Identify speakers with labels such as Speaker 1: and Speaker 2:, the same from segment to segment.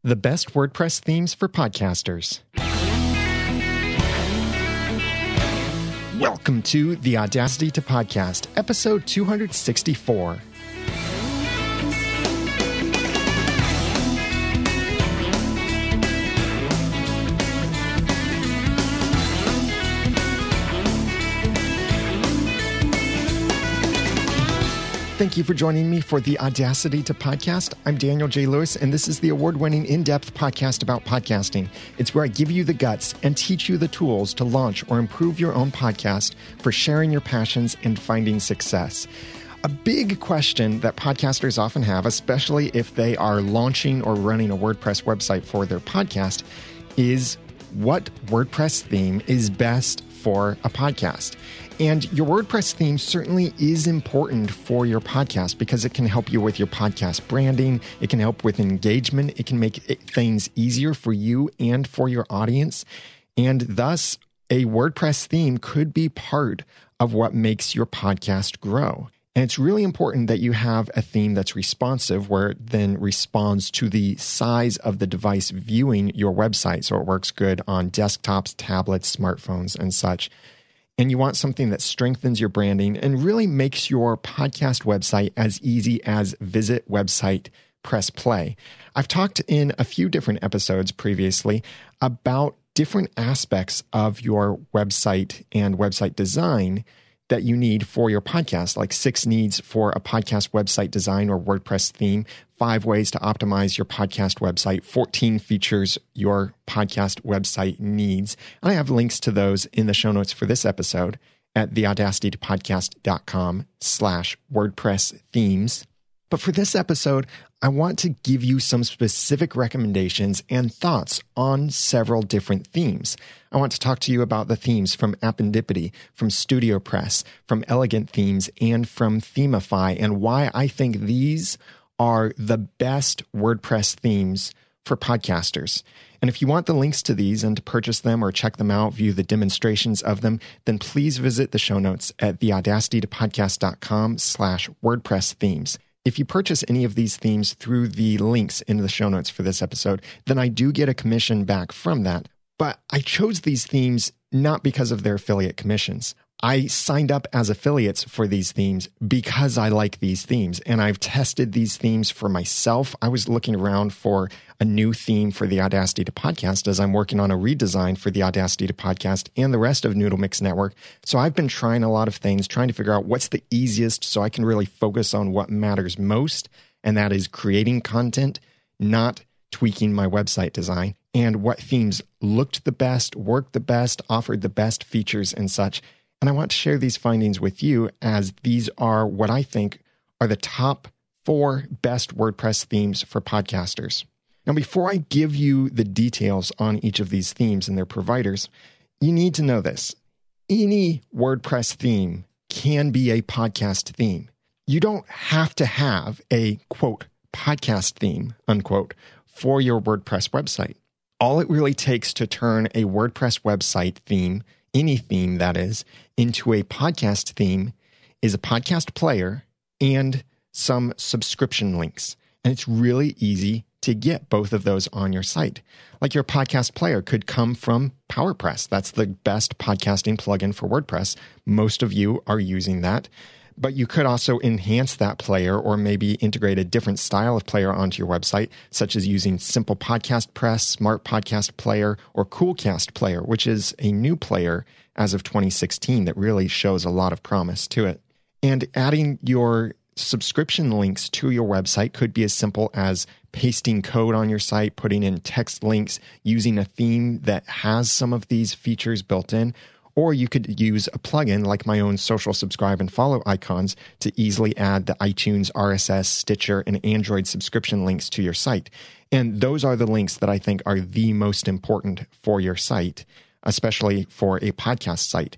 Speaker 1: The best WordPress themes for podcasters. Welcome to the Audacity to Podcast, episode 264. Thank you for joining me for the Audacity to Podcast. I'm Daniel J. Lewis, and this is the award-winning in-depth podcast about podcasting. It's where I give you the guts and teach you the tools to launch or improve your own podcast for sharing your passions and finding success. A big question that podcasters often have, especially if they are launching or running a WordPress website for their podcast, is what WordPress theme is best for a podcast. And your WordPress theme certainly is important for your podcast because it can help you with your podcast branding. It can help with engagement. It can make things easier for you and for your audience. And thus, a WordPress theme could be part of what makes your podcast grow. And it's really important that you have a theme that's responsive, where it then responds to the size of the device viewing your website. So it works good on desktops, tablets, smartphones, and such. And you want something that strengthens your branding and really makes your podcast website as easy as visit website, press play. I've talked in a few different episodes previously about different aspects of your website and website design that you need for your podcast, like 6 needs for a podcast website design or WordPress theme, 5 ways to optimize your podcast website, 14 features your podcast website needs. And I have links to those in the show notes for this episode at theaudacitytopodcast.com/WordPress themes. But for this episode, I want to give you some specific recommendations and thoughts on several different themes. I want to talk to you about the themes from Appendipity, from StudioPress, from Elegant Themes, and from Themify, and why I think these are the best WordPress themes for podcasters. And if you want the links to these and to purchase them or check them out, view the demonstrations of them, then please visit the show notes at theaudacitytopodcast.com/WordPress themes. If you purchase any of these themes through the links in the show notes for this episode, then I do get a commission back from that. But I chose these themes not because of their affiliate commissions. I signed up as affiliates for these themes because I like these themes, and I've tested these themes for myself. I was looking around for a new theme for the Audacity to Podcast as I'm working on a redesign for the Audacity to Podcast and the rest of Noodle Mix Network. So I've been trying a lot of things, trying to figure out what's the easiest so I can really focus on what matters most, and that is creating content, not tweaking my website design, and what themes looked the best, worked the best, offered the best features and such. And I want to share these findings with you, as these are what I think are the top 4 best WordPress themes for podcasters. Now, before I give you the details on each of these themes and their providers, you need to know this. Any WordPress theme can be a podcast theme. You don't have to have a, quote, podcast theme, unquote, for your WordPress website. All it really takes to turn a WordPress website theme, any theme that is, into a podcast theme is a podcast player and some subscription links. And it's really easy to get both of those on your site. Like, your podcast player could come from PowerPress. That's the best podcasting plugin for WordPress. Most of you are using that. But you could also enhance that player, or maybe integrate a different style of player onto your website, such as using Simple Podcast Press, Smart Podcast Player, or Coolcast Player, which is a new player as of 2016 that really shows a lot of promise to it. And adding your subscription links to your website could be as simple as pasting code on your site, putting in text links, using a theme that has some of these features built in. Or you could use a plugin like my own social subscribe and follow icons to easily add the iTunes, RSS, Stitcher, and Android subscription links to your site. And those are the links that I think are the most important for your site, especially for a podcast site.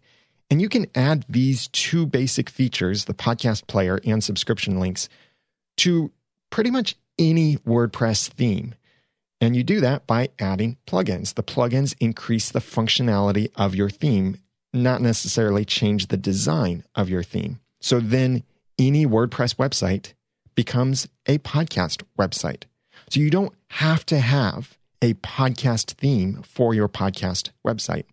Speaker 1: And you can add these 2 basic features, the podcast player and subscription links, to pretty much any WordPress theme. And you do that by adding plugins. The plugins increase the functionality of your theme, not necessarily change the design of your theme. So then any WordPress website becomes a podcast website. So you don't have to have a podcast theme for your podcast website.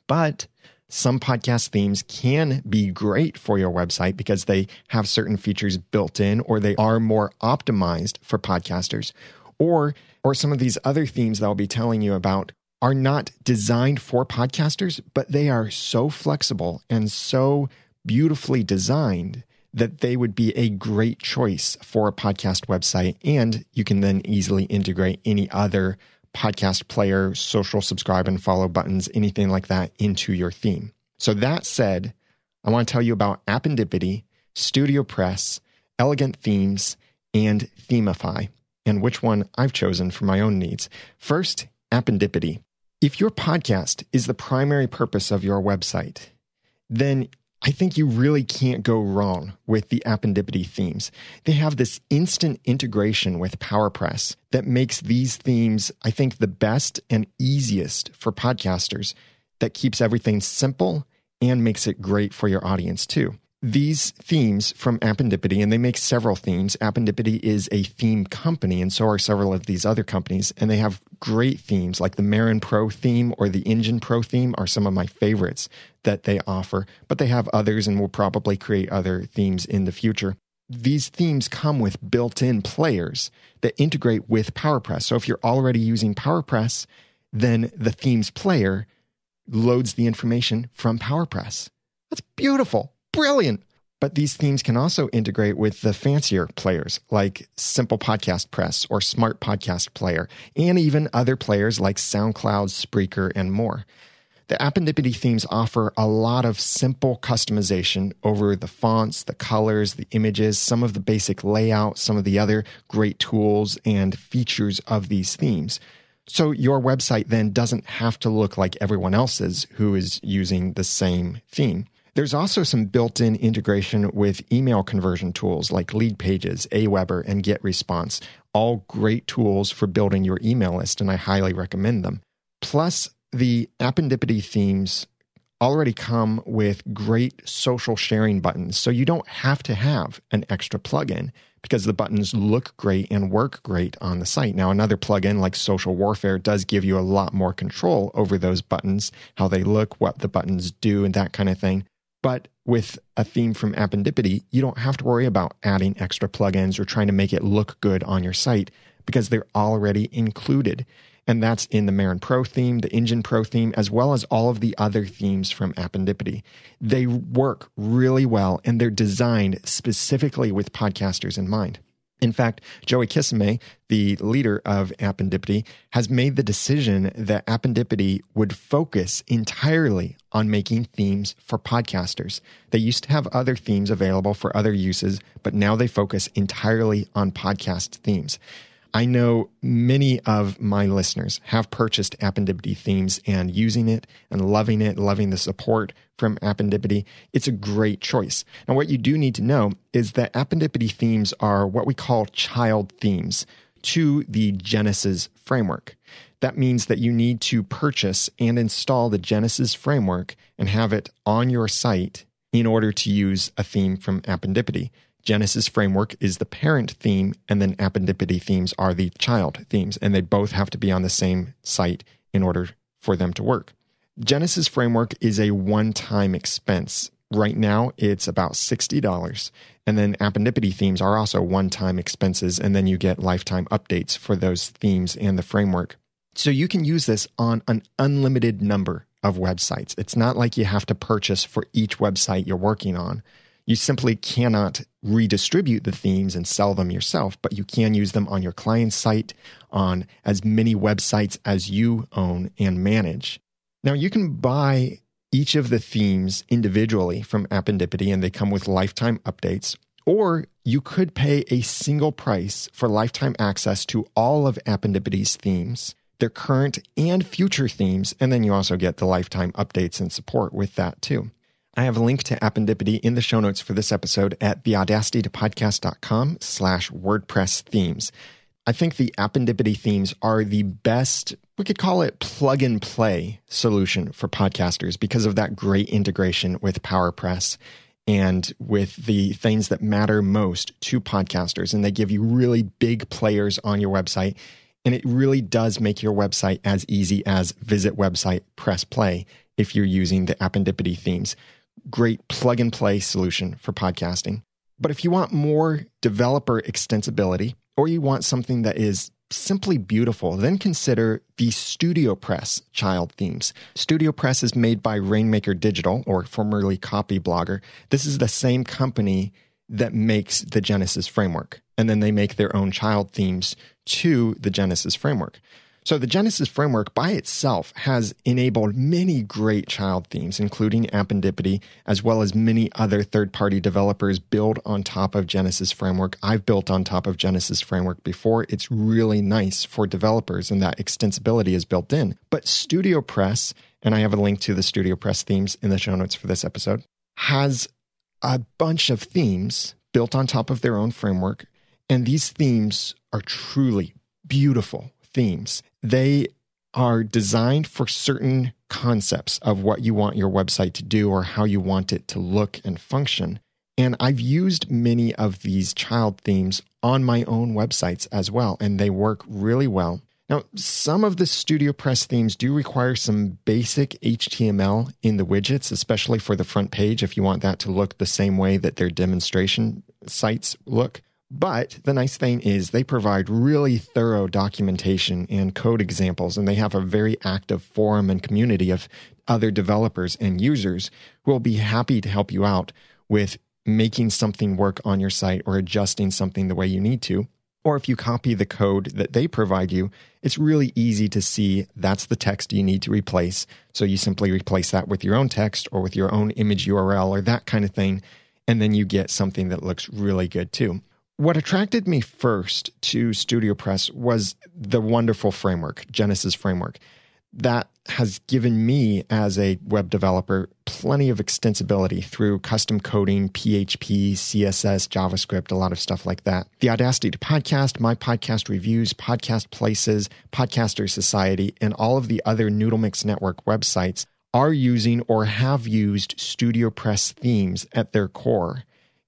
Speaker 1: But some podcast themes can be great for your website because they have certain features built in, or they are more optimized for podcasters. Or some of these other themes that I'll be telling you about are not designed for podcasters, but they are so flexible and so beautifully designed that they would be a great choice for a podcast website. And you can then easily integrate any other podcast player, social subscribe and follow buttons, anything like that into your theme. So that said, I want to tell you about Appendipity, StudioPress, Elegant Themes, and Themify, and which one I've chosen for my own needs. First, Appendipity. If your podcast is the primary purpose of your website, then I think you really can't go wrong with the Appendipity themes. They have this instant integration with PowerPress that makes these themes, I think, the best and easiest for podcasters, that keeps everything simple and makes it great for your audience too. These themes from Appendipity, and they make several themes. Appendipity is a theme company, and so are several of these other companies, and they have great themes like the Marin Pro theme or the Engine Pro theme are some of my favorites that they offer, but they have others and will probably create other themes in the future. These themes come with built-in players that integrate with PowerPress. So if you're already using PowerPress, then the themes player loads the information from PowerPress. That's beautiful. Brilliant. But these themes can also integrate with the fancier players like Simple Podcast Press or Smart Podcast Player, and even other players like SoundCloud, Spreaker, and more. The Appendipity themes offer a lot of simple customization over the fonts, the colors, the images, some of the basic layout, some of the other great tools and features of these themes. So your website then doesn't have to look like everyone else's who is using the same theme. There's also some built-in integration with email conversion tools like Leadpages, Aweber, and GetResponse, all great tools for building your email list, and I highly recommend them. Plus, the Appendipity themes already come with great social sharing buttons, so you don't have to have an extra plugin because the buttons look great and work great on the site. Now, another plugin like Social Warfare does give you a lot more control over those buttons, how they look, what the buttons do, and that kind of thing. But with a theme from Appendipity, you don't have to worry about adding extra plugins or trying to make it look good on your site because they're already included. And that's in the Marin Pro theme, the Engine Pro theme, as well as all of the other themes from Appendipity. They work really well, and they're designed specifically with podcasters in mind. In fact, Joey Kisame, the leader of Appendipity, has made the decision that Appendipity would focus entirely on making themes for podcasters. They used to have other themes available for other uses, but now they focus entirely on podcast themes. I know many of my listeners have purchased Appendipity themes and using it, loving the support from Appendipity. It's a great choice. Now, what you do need to know is that Appendipity themes are what we call child themes to the Genesis framework. That means that you need to purchase and install the Genesis framework and have it on your site in order to use a theme from Appendipity. Genesis framework is the parent theme, and then Appendipity themes are the child themes, and they both have to be on the same site in order for them to work. Genesis framework is a one-time expense. Right now, it's about $60, and then Appendipity themes are also one-time expenses, and then you get lifetime updates for those themes and the framework. So you can use this on an unlimited number of websites. It's not like you have to purchase for each website you're working on. You simply cannot redistribute the themes and sell them yourself, but you can use them on your client's site, on as many websites as you own and manage. Now, you can buy each of the themes individually from Appendipity, and they come with lifetime updates, or you could pay a single price for lifetime access to all of Appendipity's themes, their current and future themes, and then you also get the lifetime updates and support with that too. I have a link to Appendipity in the show notes for this episode at theaudacitytopodcast.com/WordPress themes. I think the Appendipity themes are the best, we could call it plug and play solution for podcasters because of that great integration with PowerPress and with the things that matter most to podcasters. And they give you really big players on your website. And it really does make your website as easy as visit website, press play if you're using the Appendipity themes. Great plug and play solution for podcasting. But if you want more developer extensibility, or you want something that is simply beautiful, then consider the StudioPress child themes. StudioPress is made by Rainmaker Digital, or formerly Copyblogger. This is the same company that makes the Genesis framework. And then they make their own child themes to the Genesis framework. So the Genesis framework by itself has enabled many great child themes, including Appendipity, as well as many other third-party developers build on top of Genesis framework. I've built on top of Genesis framework before. It's really nice for developers, and that extensibility is built in. But StudioPress, and I have a link to the StudioPress themes in the show notes for this episode, has a bunch of themes built on top of their own framework, and these themes are truly beautiful themes. They are designed for certain concepts of what you want your website to do or how you want it to look and function. And I've used many of these child themes on my own websites as well, and they work really well. Now, some of the StudioPress themes do require some basic HTML in the widgets, especially for the front page if you want that to look the same way that their demonstration sites look. But the nice thing is they provide really thorough documentation and code examples, and they have a very active forum and community of other developers and users who will be happy to help you out with making something work on your site or adjusting something the way you need to. Or if you copy the code that they provide you, it's really easy to see that's the text you need to replace. So you simply replace that with your own text or with your own image URL or that kind of thing, and then you get something that looks really good too. What attracted me first to StudioPress was the wonderful framework, Genesis framework. That has given me, as a web developer, plenty of extensibility through custom coding, PHP, CSS, JavaScript, a lot of stuff like that. The Audacity to Podcast, My Podcast Reviews, Podcast Places, Podcaster Society, and all of the other Noodle Mix Network websites are using or have used StudioPress themes at their core.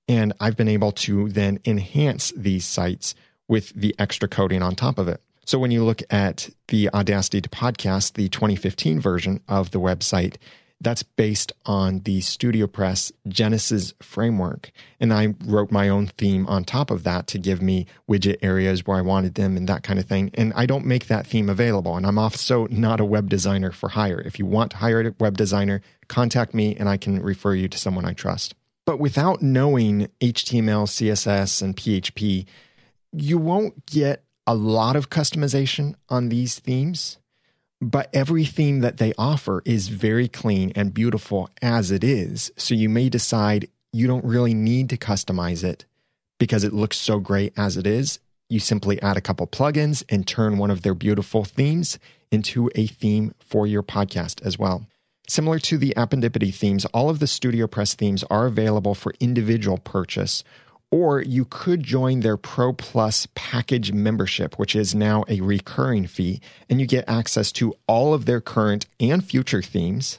Speaker 1: And I've been able to then enhance these sites with the extra coding on top of it. So when you look at the Audacity to Podcast, the 2015 version of the website, that's based on the StudioPress Genesis framework. And I wrote my own theme on top of that to give me widget areas where I wanted them and that kind of thing. And I don't make that theme available. And I'm also not a web designer for hire. If you want to hire a web designer, contact me and I can refer you to someone I trust. But without knowing HTML, CSS, and PHP, you won't get a lot of customization on these themes, but every theme that they offer is very clean and beautiful as it is. So you may decide you don't really need to customize it because it looks so great as it is. You simply add a couple plugins and turn one of their beautiful themes into a theme for your podcast as well. Similar to the Appendipity themes, all of the StudioPress themes are available for individual purchase, or you could join their Pro Plus package membership, which is now a recurring fee, and you get access to all of their current and future themes,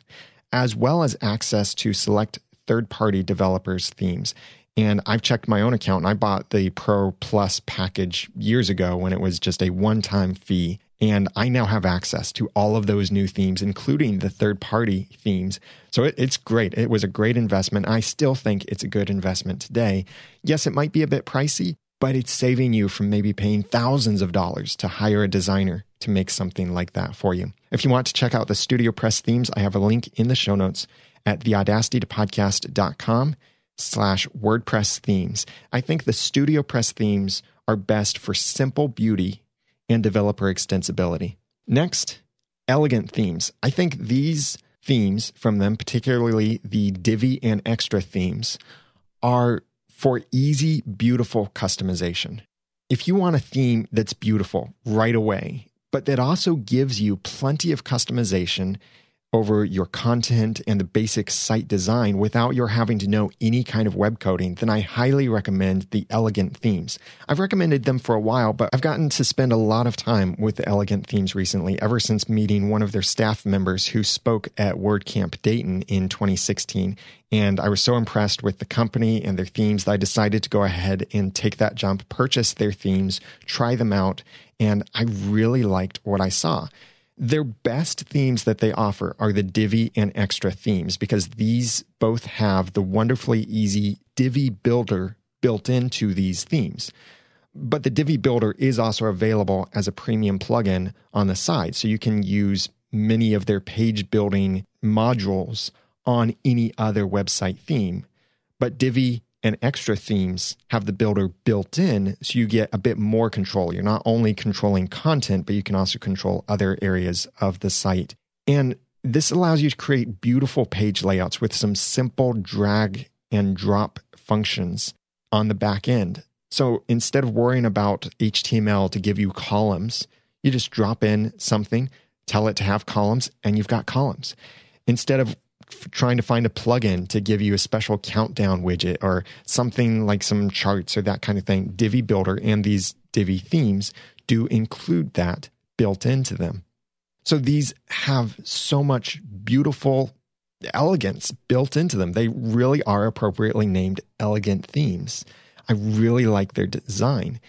Speaker 1: as well as access to select third-party developers' themes. And I've checked my own account, and I bought the Pro Plus package years ago when it was just a one-time fee. And I now have access to all of those new themes, including the third-party themes. So it's great. It was a great investment. I still think it's a good investment today. Yes, it might be a bit pricey, but it's saving you from maybe paying thousands of dollars to hire a designer to make something like that for you. If you want to check out the StudioPress themes, I have a link in the show notes at theaudacitytopodcast.com/WordPress themes. I think the StudioPress themes are best for simple beauty and developer extensibility. Next, elegant themes. I think these themes from them, particularly the Divi and Extra themes, are for easy, beautiful customization. If you want a theme that's beautiful right away, but that also gives you plenty of customization over your content and the basic site design without your having to know any kind of web coding, then I highly recommend the Elegant Themes. I've recommended them for a while, but I've gotten to spend a lot of time with the Elegant Themes recently, ever since meeting one of their staff members who spoke at WordCamp Dayton in 2016. And I was so impressed with the company and their themes that I decided to go ahead and take that jump, purchase their themes, try them out, and I really liked what I saw. Their best themes that they offer are the Divi and Extra themes, because these both have the wonderfully easy Divi Builder built into these themes. But the Divi Builder is also available as a premium plugin on the side, so you can use many of their page building modules on any other website theme. But Divi and Extra themes have the builder built in, so you get a bit more control. You're not only controlling content, but you can also control other areas of the site. And this allows you to create beautiful page layouts with some simple drag and drop functions on the back end. So instead of worrying about HTML to give you columns, you just drop in something, tell it to have columns, and you've got columns. Instead of trying to find a plugin to give you a special countdown widget or something like some charts or that kind of thing, Divi Builder and these Divi themes do include that built into them. So these have so much beautiful elegance built into them. They really are appropriately named Elegant Themes. I really like their design.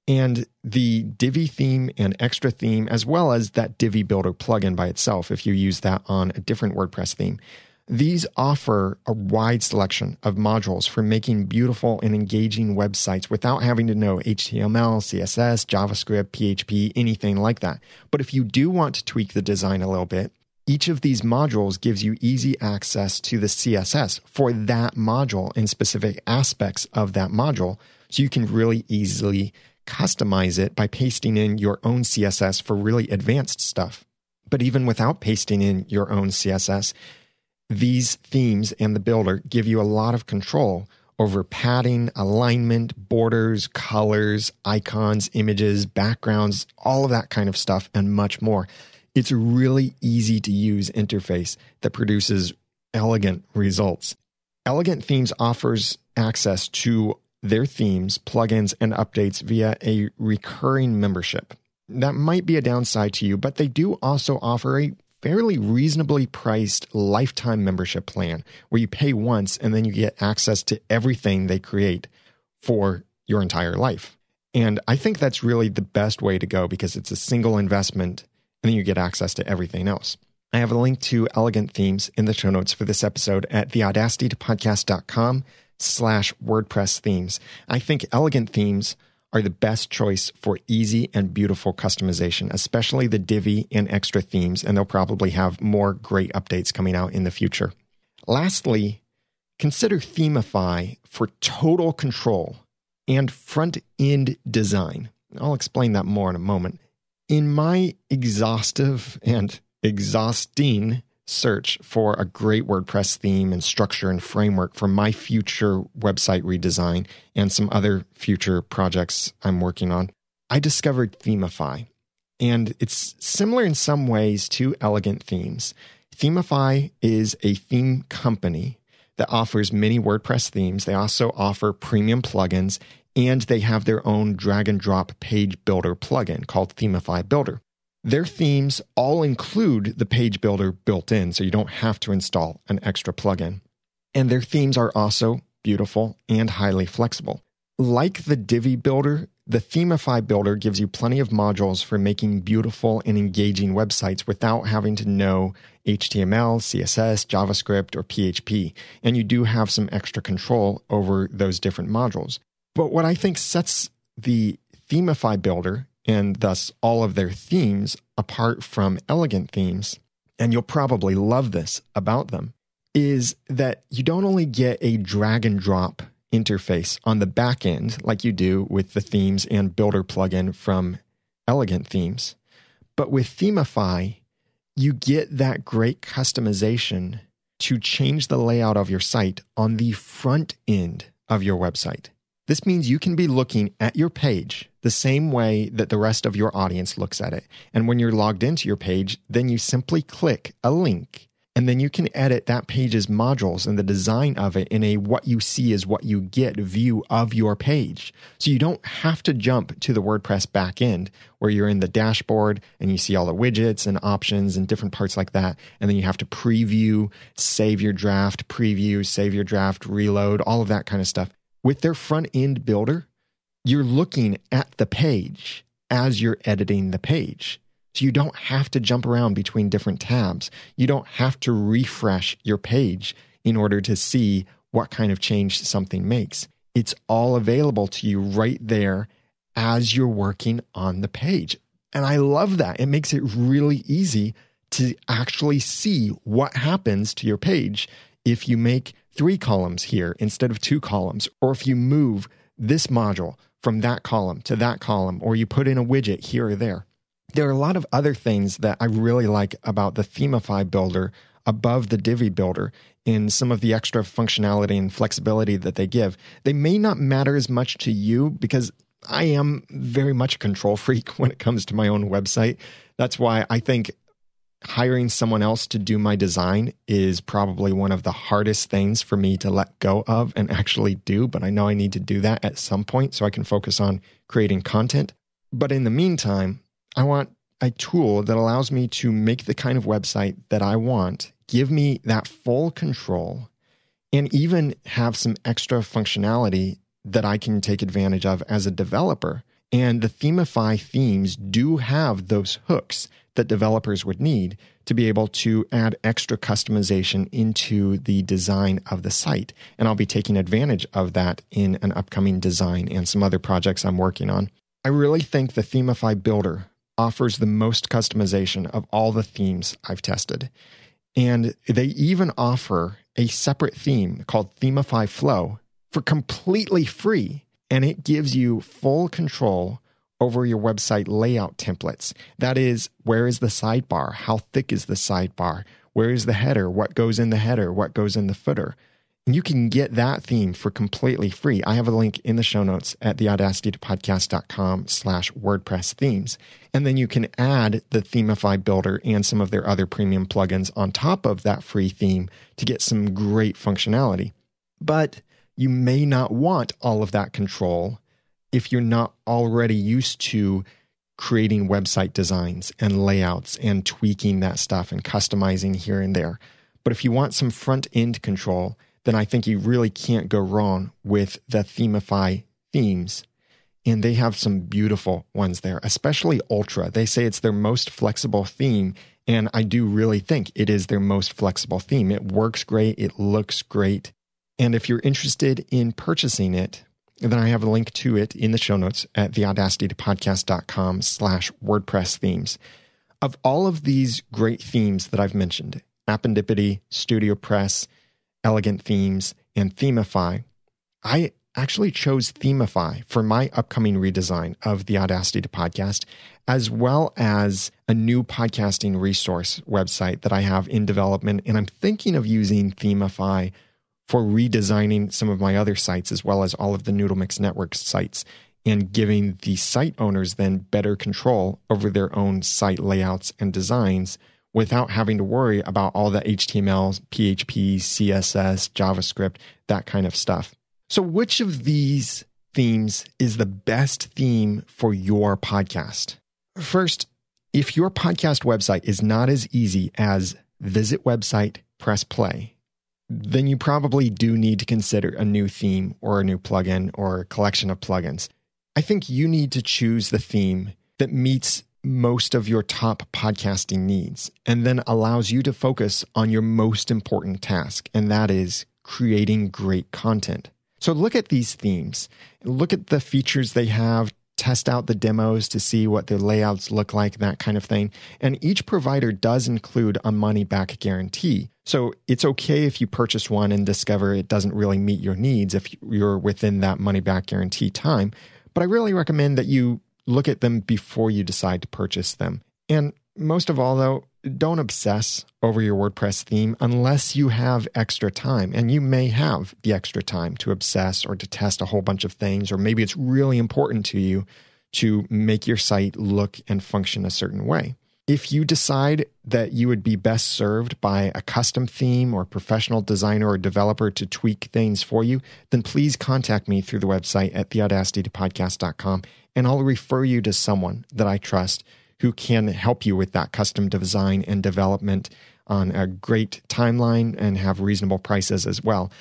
Speaker 1: And the Divi theme and Extra theme, as well as that Divi Builder plugin by itself, if you use that on a different WordPress theme, these offer a wide selection of modules for making beautiful and engaging websites without having to know HTML, CSS, JavaScript, PHP, anything like that. But if you do want to tweak the design a little bit, each of these modules gives you easy access to the CSS for that module and specific aspects of that module, so you can really easily customize it by pasting in your own CSS for really advanced stuff. But even without pasting in your own CSS, these themes and the builder give you a lot of control over padding, alignment, borders, colors, icons, images, backgrounds, all of that kind of stuff, and much more. It's a really easy to use interface that produces elegant results. Elegant Themes offers access to their themes, plugins, and updates via a recurring membership. That might be a downside to you, but they do also offer a fairly reasonably priced lifetime membership plan where you pay once and then you get access to everything they create for your entire life. And I think that's really the best way to go because it's a single investment and then you get access to everything else. I have a link to Elegant Themes in the show notes for this episode at theaudacitypodcast.com/WordPress themes. I think Elegant Themes are the best choice for easy and beautiful customization, especially the Divi and Extra themes, and they'll probably have more great updates coming out in the future. Lastly, consider Themify for total control and front-end design. I'll explain that more in a moment. In my exhaustive and exhausting search for a great WordPress theme and structure and framework for my future website redesign and some other future projects I'm working on, I discovered Themify. And it's similar in some ways to Elegant Themes. Themify is a theme company that offers many WordPress themes. They also offer premium plugins, and they have their own drag and drop page builder plugin called Themify Builder. Their themes all include the page builder built in, so you don't have to install an extra plugin. And their themes are also beautiful and highly flexible. Like the Divi Builder, the Themify Builder gives you plenty of modules for making beautiful and engaging websites without having to know HTML, CSS, JavaScript, or PHP. And you do have some extra control over those different modules. But what I think sets the Themify Builder and thus all of their themes apart from Elegant Themes, and you'll probably love this about them, is that you don't only get a drag and drop interface on the back end like you do with the themes and builder plugin from Elegant Themes, but with Themify, you get that great customization to change the layout of your site on the front end of your website. This means you can be looking at your page the same way that the rest of your audience looks at it. And when you're logged into your page, then you simply click a link And then you can edit that page's modules and the design of it in a what you see is what you get view of your page. So you don't have to jump to the WordPress backend where you're in the dashboard and you see all the widgets and options and different parts like that. And then you have to preview, save your draft, preview, save your draft, reload, all of that kind of stuff. With their front end builder, you're looking at the page as you're editing the page. So you don't have to jump around between different tabs. You don't have to refresh your page in order to see what kind of change something makes. It's all available to you right there as you're working on the page. And I love that. It makes it really easy to actually see what happens to your page if you make 3 columns here instead of 2 columns, or if you move this module from that column to that column, or you put in a widget here or there. There are a lot of other things that I really like about the Themify builder above the Divi builder in some of the extra functionality and flexibility that they give. They may not matter as much to you because I am very much a control freak when it comes to my own website. That's why I think hiring someone else to do my design is probably one of the hardest things for me to let go of and actually do. But I know I need to do that at some point so I can focus on creating content. But in the meantime, I want a tool that allows me to make the kind of website that I want, give me that full control, and even have some extra functionality that I can take advantage of as a developer. And the Themify themes do have those hooks that developers would need to be able to add extra customization into the design of the site. And I'll be taking advantage of that in an upcoming design and some other projects I'm working on. I really think the Themify builder offers the most customization of all the themes I've tested. And they even offer a separate theme called Themify Flow for completely free. And it gives you full control over your website layout templates. That is, where is the sidebar? How thick is the sidebar? Where is the header? What goes in the header? What goes in the footer? And you can get that theme for completely free. I have a link in the show notes at theaudacitypodcast.com/WordPress themes. And then you can add the Themify builder and some of their other premium plugins on top of that free theme to get some great functionality. But you may not want all of that control if you're not already used to creating website designs and layouts and tweaking that stuff and customizing here and there. But if you want some front-end control, then I think you really can't go wrong with the Themify themes. And they have some beautiful ones there, especially Ultra. They say it's their most flexible theme, and I do really think it is their most flexible theme. It works great. It looks great. And if you're interested in purchasing it, then I have a link to it in the show notes at theaudacitypodcast.com/WordPress themes. Of all of these great themes that I've mentioned, Appendipity, StudioPress, Elegant Themes, and Themify, I actually chose Themify for my upcoming redesign of the Audacity to Podcast, as well as a new podcasting resource website that I have in development. And I'm thinking of using Themify for redesigning some of my other sites, as well as all of the Noodle Mix Network sites, and giving the site owners then better control over their own site layouts and designs without having to worry about all the HTML, PHP, CSS, JavaScript, that kind of stuff. So which of these themes is the best theme for your podcast? First, if your podcast website is not as easy as visit website, press play, then you probably do need to consider a new theme or a new plugin or a collection of plugins. I think you need to choose the theme that meets most of your top podcasting needs and then allows you to focus on your most important task, and that is creating great content. So look at these themes, look at the features they have, test out the demos to see what their layouts look like, that kind of thing. And each provider does include a money-back guarantee. So it's okay if you purchase one and discover it doesn't really meet your needs if you're within that money-back guarantee time. But I really recommend that you look at them before you decide to purchase them. And most of all, though, don't obsess over your WordPress theme unless you have extra time. And you may have the extra time to obsess or to test a whole bunch of things, or maybe it's really important to you to make your site look and function a certain way. If you decide that you would be best served by a custom theme or professional designer or developer to tweak things for you, then please contact me through the website at theaudacitypodcast.com, and I'll refer you to someone that I trust who can help you with that custom design and development on a great timeline and have reasonable prices as well.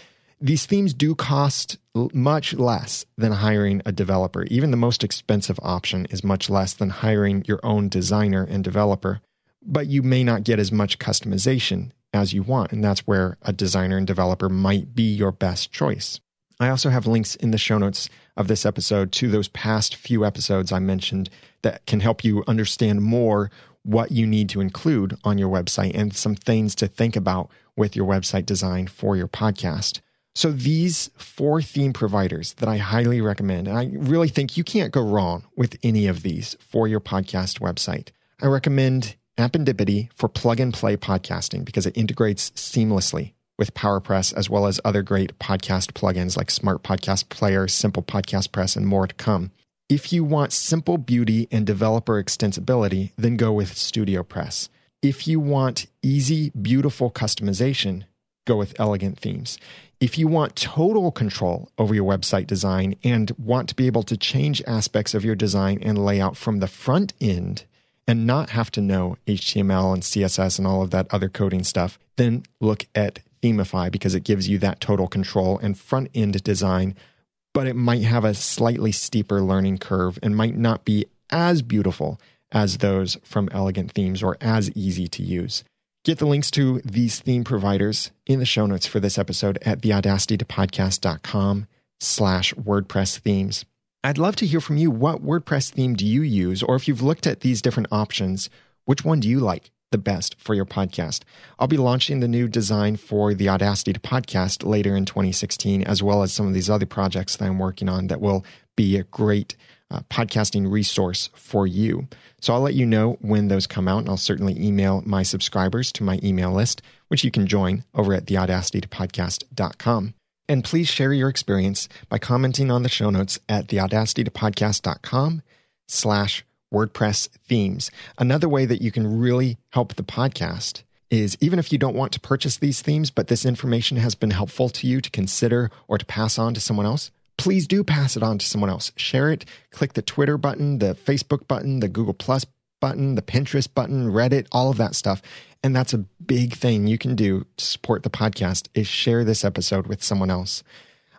Speaker 1: These themes do cost much less than hiring a developer. Even the most expensive option is much less than hiring your own designer and developer, but you may not get as much customization as you want, and that's where a designer and developer might be your best choice. I also have links in the show notes of this episode to those past few episodes I mentioned that can help you understand more what you need to include on your website and some things to think about with your website design for your podcast. So these 4 theme providers that I highly recommend, and I really think you can't go wrong with any of these for your podcast website. I recommend Appendipity for plug-and-play podcasting because it integrates seamlessly with PowerPress as well as other great podcast plugins like Smart Podcast Player, Simple Podcast Press, and more to come. If you want simple beauty and developer extensibility, then go with StudioPress. If you want easy, beautiful customization, go with Elegant Themes. If you want total control over your website design and want to be able to change aspects of your design and layout from the front end and not have to know HTML and CSS and all of that other coding stuff, then look at Themify because it gives you that total control and front end design, but it might have a slightly steeper learning curve and might not be as beautiful as those from Elegant Themes or as easy to use. Get the links to these theme providers in the show notes for this episode at theaudacitypodcast.com/WordPress themes. I'd love to hear from you. What WordPress theme do you use? Or if you've looked at these different options, which one do you like the best for your podcast? I'll be launching the new design for the Audacity to Podcast later in 2016, as well as some of these other projects that I'm working on that will be a great podcasting resource for you. So I'll let you know when those come out, and I'll certainly email my subscribers to my email list, which you can join over at theaudacitytopodcast.com. And please share your experience by commenting on the show notes at theaudacitytopodcast.com/WordPress themes. Another way that you can really help the podcast is even if you don't want to purchase these themes, but this information has been helpful to you to consider or to pass on to someone else, please do pass it on to someone else. Share it. Click the Twitter button, the Facebook button, the Google Plus button, the Pinterest button, Reddit, all of that stuff. And that's a big thing you can do to support the podcast is share this episode with someone else.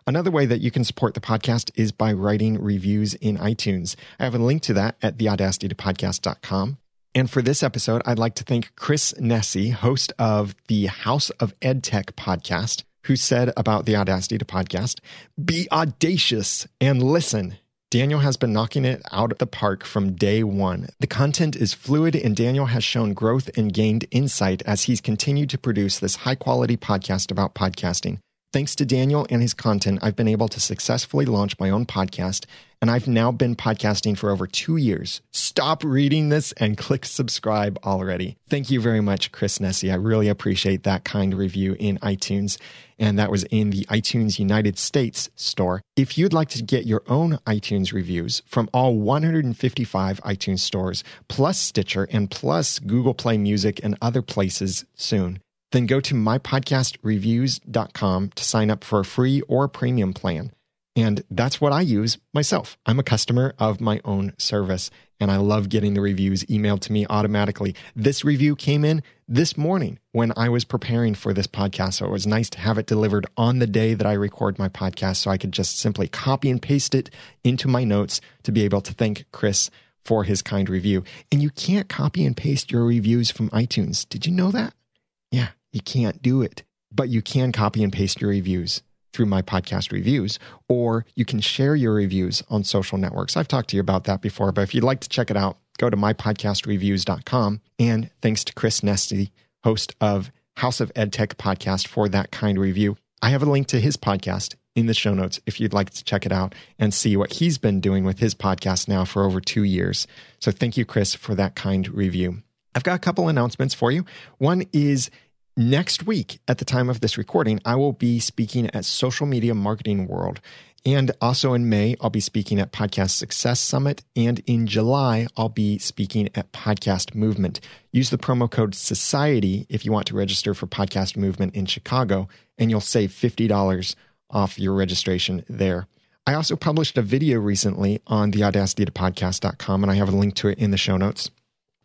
Speaker 1: Another way that you can support the podcast is by writing reviews in iTunes. I have a link to that at theaudacitytopodcast.com. And for this episode, I'd like to thank Chris Nesi, host of the House of EdTech podcast, who said about the Audacity to Podcast, "Be audacious and listen." Daniel has been knocking it out of the park from day one. The content is fluid, and Daniel has shown growth and gained insight as he's continued to produce this high-quality podcast about podcasting. Thanks to Daniel and his content, I've been able to successfully launch my own podcast, and I've now been podcasting for over 2 years. Stop reading this and click subscribe already. Thank you very much, Chris Nesi. I really appreciate that kind review in iTunes, and that was in the iTunes United States store. If you'd like to get your own iTunes reviews from all 155 iTunes stores, plus Stitcher and plus Google Play Music and other places soon, then go to mypodcastreviews.com to sign up for a free or premium plan. And that's what I use myself. I'm a customer of my own service, and I love getting the reviews emailed to me automatically. This review came in this morning when I was preparing for this podcast, so it was nice to have it delivered on the day that I record my podcast, so I could just simply copy and paste it into my notes to be able to thank Chris for his kind review. And you can't copy and paste your reviews from iTunes. Did you know that? Yeah, you can't do it, but you can copy and paste your reviews through My Podcast Reviews, or you can share your reviews on social networks. I've talked to you about that before, but if you'd like to check it out, go to mypodcastreviews.com. And thanks to Chris Nesti, host of House of EdTech podcast, for that kind review. I have a link to his podcast in the show notes if you'd like to check it out and see what he's been doing with his podcast now for over 2 years. So thank you, Chris, for that kind review. I've got a couple announcements for you. One is next week, at the time of this recording, I will be speaking at Social Media Marketing World. And also in May, I'll be speaking at Podcast Success Summit. And in July, I'll be speaking at Podcast Movement. Use the promo code SOCIETY if you want to register for Podcast Movement in Chicago, and you'll save $50 off your registration there. I also published a video recently on theaudacitytopodcast.com, and I have a link to it in the show notes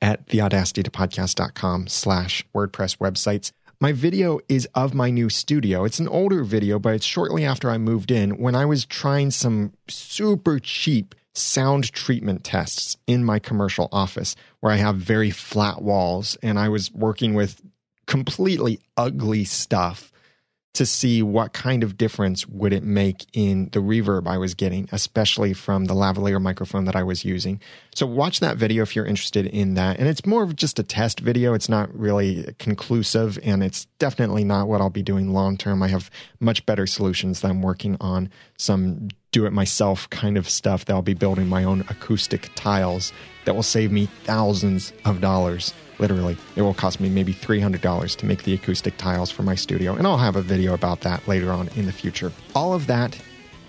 Speaker 1: at theaudacitytopodcast.com/WordPress websites. My video is of my new studio. It's an older video, but it's shortly after I moved in when I was trying some super cheap sound treatment tests in my commercial office where I have very flat walls, and I was working with completely ugly stuff to see what kind of difference would it make in the reverb I was getting, especially from the lavalier microphone that I was using. So watch that video if you're interested in that. And it's more of just a test video. It's not really conclusive, and it's definitely not what I'll be doing long term. I have much better solutions that I'm working on, some do-it-myself kind of stuff that I'll be building my own acoustic tiles that will save me thousands of dollars. Literally, it will cost me maybe $300 to make the acoustic tiles for my studio, and I'll have a video about that later on in the future. All of that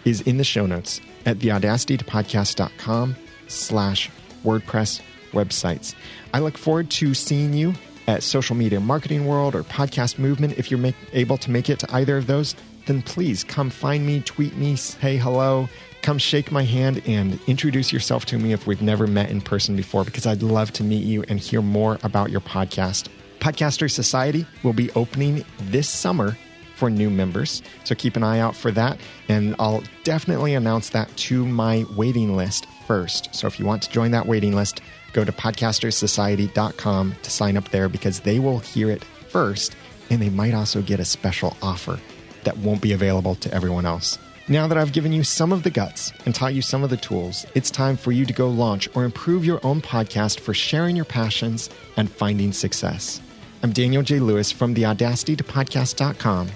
Speaker 1: is in the show notes at theaudacitytopodcast.com/WordPress websites. I look forward to seeing you at Social Media Marketing World or Podcast Movement. If you're able to make it to either of those, then please come find me, tweet me, say hello, come shake my hand and introduce yourself to me if we've never met in person before, because I'd love to meet you and hear more about your podcast. Podcaster Society will be opening this summer for new members, so keep an eye out for that, and I'll definitely announce that to my waiting list first. So if you want to join that waiting list, go to podcastersociety.com to sign up there, because they will hear it first, and they might also get a special offer that won't be available to everyone else. Now that I've given you some of the guts and taught you some of the tools, it's time for you to go launch or improve your own podcast for sharing your passions and finding success. I'm Daniel J. Lewis from theaudacitytopodcast.com.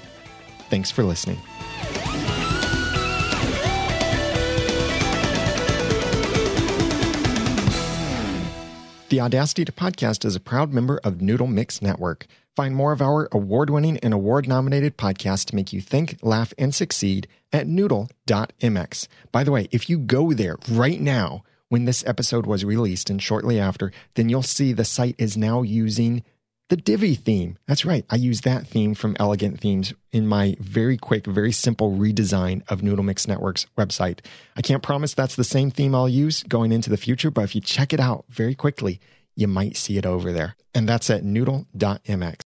Speaker 1: Thanks for listening. The Audacity to Podcast is a proud member of Noodle Mix Network. Find more of our award-winning and award-nominated podcasts to make you think, laugh, and succeed at noodle.mx. By the way, if you go there right now, when this episode was released and shortly after, then you'll see the site is now using the Divi theme. That's right. I use that theme from Elegant Themes in my very quick, very simple redesign of Noodle Mix Network's website. I can't promise that's the same theme I'll use going into the future, but if you check it out very quickly, you might see it over there. And that's at noodle.mx.